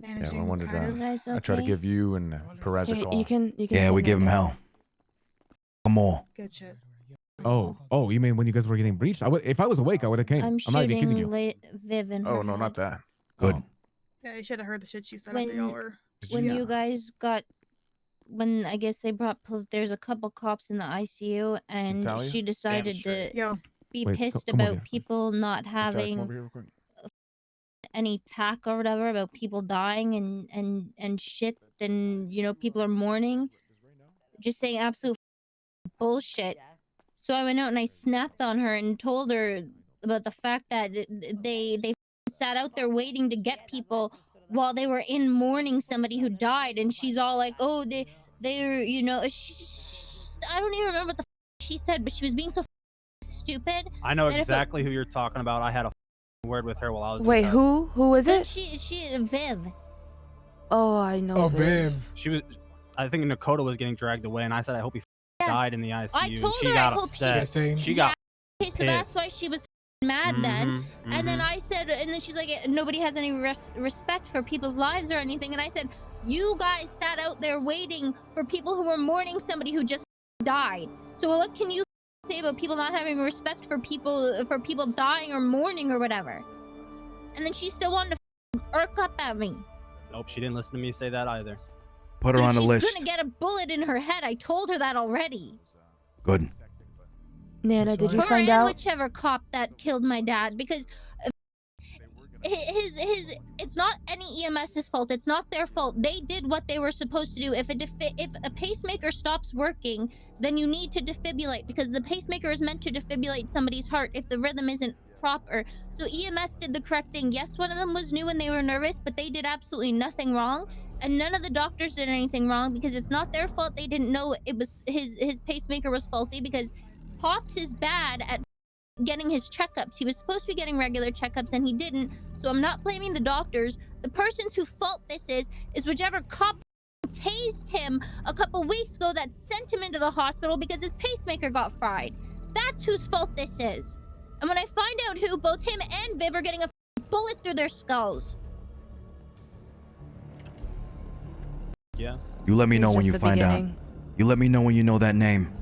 managing. I wanted kind to. of. You guys I try to okay? give you and Perez a Okay, call. you can. Yeah, we give him hell. Come on. Good shit. Oh, you mean when you guys were getting breached? If I was awake, I would have came. I'm not even kidding you. shooting Viv in her Oh no, head. not that. Good. Oh. Yeah, you should have heard the shit she said after y'all were. When you guys got, when I guess they brought, there's a couple cops in the ICU, and Natalia? she decided to Yo. be Wait, pissed come over about here. people not Natalia, come having over here real quick. any tack or whatever, about people dying and shit, and you know, people are mourning, just saying absolute bullshit. So I went out and I snapped on her and told her about the fact that they sat out there waiting to get people while they were in mourning somebody who died, and she's all like, oh, they're, you know, I don't even remember what the she said, but she was being so stupid. I know exactly who you're talking about. I had a word with her while I was Wait, in who is it? She Viv. Oh, I know. Oh, Viv. Viv. She was, I think Nakota was getting dragged away, and I said I hope he died in the ICU. I told her I hope She got okay, so that's why she was mad then. And then I said, and then she's like, nobody has any respect for people's lives or anything. And I said, you guys sat out there waiting for people who were mourning somebody who just died. So what can you say about people not having respect for people dying or mourning or whatever? And then she still wanted to irk up at me. Nope, she didn't listen to me say that either. Put her on the list. She's gonna get a bullet in her head. I told her that already. Good. Nana, did you Her find and out? whichever cop that killed my dad, because his it's not any EMS's fault. It's not their fault. They did what they were supposed to do. If a pacemaker stops working, then you need to defibrillate, because the pacemaker is meant to defibrillate somebody's heart if the rhythm isn't proper. So EMS did the correct thing. Yes, one of them was new and they were nervous, but they did absolutely nothing wrong. And none of the doctors did anything wrong, because it's not their fault. They didn't know it was his pacemaker was faulty, because Pops is bad at getting his checkups. He was supposed to be getting regular checkups and he didn't. So I'm not blaming the doctors. The persons whose fault this is whichever cop tased him a couple weeks ago that sent him into the hospital because his pacemaker got fried. That's whose fault this is. And when I find out who, both him and Viv are getting a bullet through their skulls. Yeah. You let me It's know when just you the find out. beginning. You let me know when you know that name.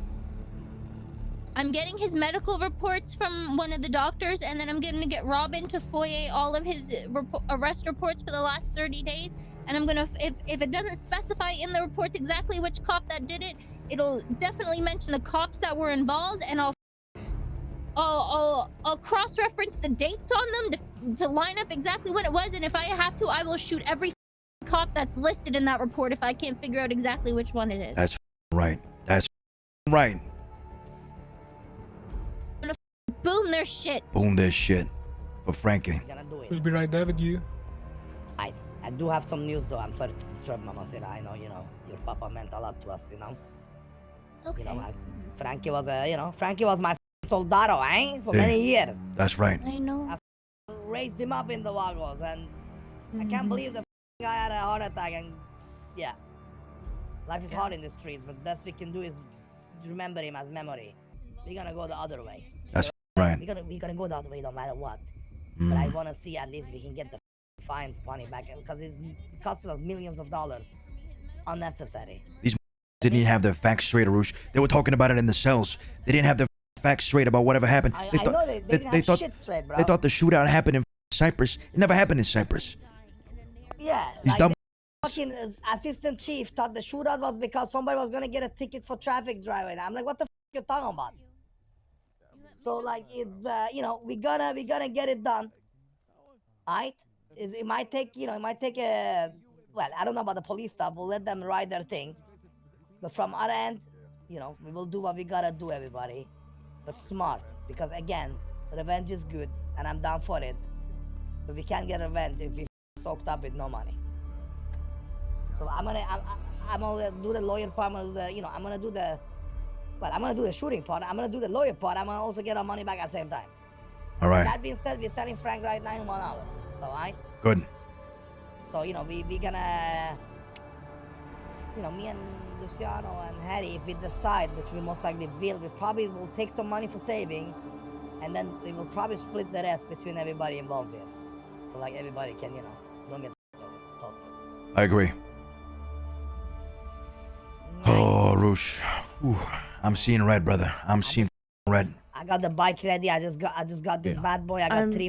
I'm getting his medical reports from one of the doctors, and then I'm going to get Robin to FOIA all of his arrest reports for the last 30 days. And I'm going to, if it doesn't specify in the reports exactly which cop that did it, it'll definitely mention the cops that were involved, and I'll cross-reference the dates on them to line up exactly when it was. And if I have to, I will shoot every cop that's listed in that report if I can't figure out exactly which one it is. That's right. That's right. Boom their shit. Boom this shit for Frankie. We'll be right there with you. I do have some news though. I'm sorry to disturb, Mama Sera. I know, you know, your papa meant a lot to us, you know. Okay. You know, Frankie was Frankie was my soldado, for many years. That's right. I know. I raised him up in the Wagos, and I can't believe the guy had a heart attack. And yeah, life is hard in the streets, but best we can do is remember him as memory. We're gonna go the other way. That's right. We're gonna go the other way no matter what. But I wanna see at least we can get the fines money back, because it's costing us millions of dollars. Unnecessary. These didn't even have their facts straight, Arush. They were talking about it in the cells. They didn't have their facts straight about whatever happened. I know they didn't have shit straight, bro. They thought the shootout happened in Cypress. It never happened in Cypress. Yeah, These like dumb the fucking assistant chief thought the shootout was because somebody was gonna get a ticket for traffic driving. I'm like, what the you talking about? So like, it's we're gonna get it done. Alright? It might take a, well, I don't know about the police stuff. We'll let them ride their thing. But from our end, we will do what we gotta do, everybody. But smart, because again, revenge is good, and I'm down for it. But we can't get revenge if we soaked up with no money. So I'm gonna do the lawyer part. I'm gonna do the shooting part. I'm gonna do the lawyer part. I'm gonna also get our money back at the same time. All right. That being said, we're selling Frank right now in 1 hour. So, alright? Good. So, we gonna, me and Luciano and Harry, if we decide, which we most likely will, we probably will take some money for savings, and then we will probably split the rest between everybody involved here. So, like, everybody can, don't get over. I agree. Oh, Roosh. Whew. I'm seeing red, brother. I'm seeing red. I got the bike ready. I just got this bad boy. I got I'm- three.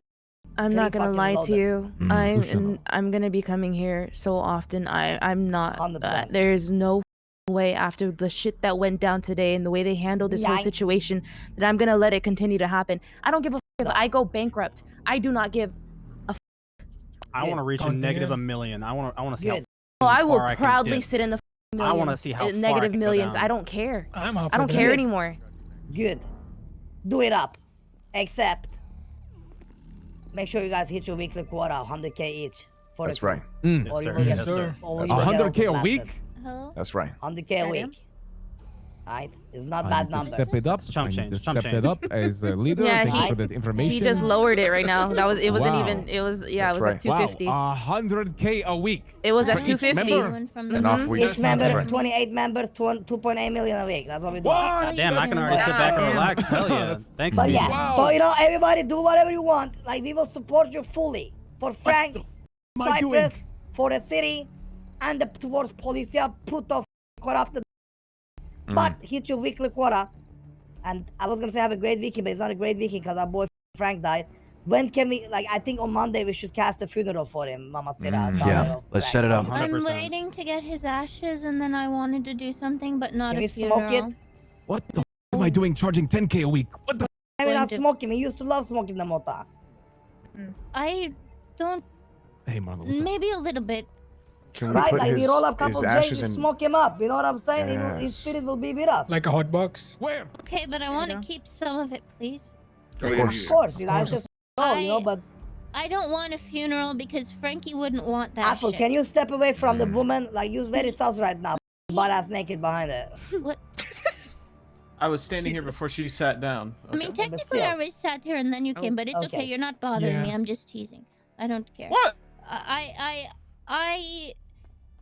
I'm not gonna fucking lie loaded. to you. Mm. I'm gonna be coming here so often. I'm not. 100%. There's no way after the shit that went down today and the way they handled this whole Yeah. situation that I'm gonna let it continue to happen. I don't give a if No. I go bankrupt. I do not give. I want to reach a God negative damn. a million. I want to see how Good. Oh, I will far I can proudly dip. sit in the I millions. wanna see how far I negative can go millions. down. I don't care. I'm out I don't for care that. anymore. Good. Do it up. Except, make sure you guys hit your weekly quota, 100K each. For That's the right. Yes, Or you sir. will Yes, get sir. or That's you will right. get 100K a autoblasted. week? Hello? That's right. 100K a Got him. week. Alright? It's not I bad need to numbers. step it up. Chump I need change, to chump step change. it up as a leader. Yeah, Thank you he- for that information. He just lowered it right now. It wasn't Wow. even. It was yeah. That's it was right. at 250. Wow, 100K a week. It was at For each 250. member? One from And the off we Each member, That's right. 28 members, 2.8 million a week. That's what we do. What? Oh, Damn, I can That's already sit back and Damn. relax. Hell yeah. That's- Thanks, But Steve. yeah, Wow. so you know, everybody do whatever you want. Like we will support you fully for Frank, am I doing? Cypress, for the city, and the towards Policia Puto corrupted. But hit your weekly quota. And I was gonna say have a great weekend, but it's not a great weekend because our boy Frank died. When can we? Like I think on Monday we should cast a funeral for him, Mama Sira. Yeah, let's set it up. I'm 100%. waiting to get his ashes, and then I wanted to do something, but not Can a we smoke funeral. it? What the am I doing charging 10K a week? What the I mean, Going not to- smoking. He used to love smoking the mota. I don't. Hey, Marlon, what's up? Maybe a little bit. Can we Right? put Like we roll up a his couple J's, ashes we in? smoke him up. You know what I'm saying? His Yes. spirit will be with us. Like a hot box. Where? Okay, but I want to go. keep some of it, please. Of course. Of course, you know, it's just you know, but I don't want a funeral because Frankie wouldn't want that Apple, shit. can you step away from the woman? Like, you're very sus right now. Butt ass naked behind it. What? I was standing here Jesus. before she sat down. I mean, Okay. technically, I still. always sat here and then you came, but it's okay. okay. You're not bothering me. Yeah. I'm just teasing. I don't care. What?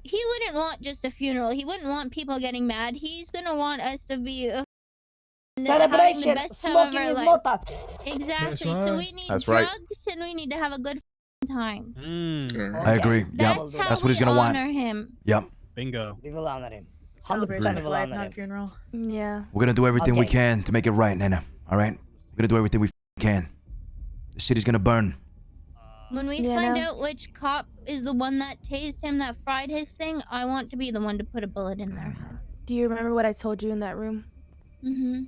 He wouldn't want just a funeral. He wouldn't want people getting mad. He's gonna want us to be having the Celebration, best time of smoking our his life. mota. Exactly. That's So right. we need That's drugs right. and we need to have a good time. I agree. Yep. That's how That's what he's we gonna want. honor him. Yep. Bingo. We will honor him. 100% Celebration we of will life, honor not a him. funeral. Yeah. We're gonna do everything we Okay. can to make it right, Nana. All right? We're gonna do everything we can. The city's gonna burn. When we Yeah, find no. out which cop is the one that tased him, that fried his thing, I want to be the one to put a bullet in their head. Do you remember what I told you in that room? Mm-hmm.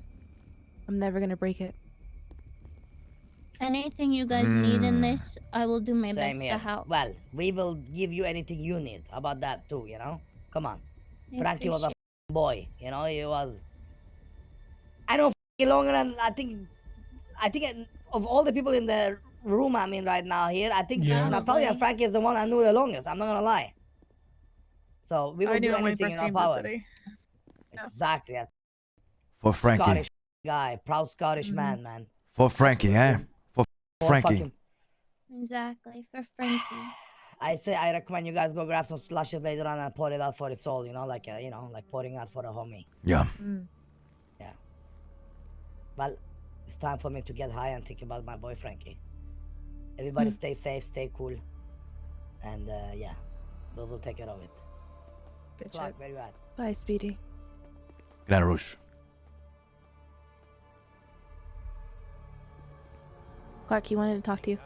I'm never gonna break it. Anything you guys need in Mm. this, I will do my Same best here. to help. Well, we will give you anything you need. How about that too, you know? Come on. I Frankie was a appreciate- boy, you know, he was. I know longer than I think of all the people in the room I'm in right now here, I think Yeah. Natalia and Frankie is the one I knew the longest. I'm not gonna lie. So we will I knew do him when he anything first in our came to the power. city. Yeah. Exactly. A For Frankie. Scottish guy, proud Scottish Mhm. man. For Frankie, eh? For More Frankie. fucking- Exactly, for Frankie. I say I recommend you guys go grab some slushes later on and pour it out for his soul. You know, like like pouring out for a homie. Yeah. Mm. Well, it's time for me to get high and think about my boy Frankie. Everybody stay safe, stay cool, and yeah, we'll take care of it. Good Clark, shit. where you at? Bye, Speedy. Good night, Roosh. Clark, he wanted to talk to you.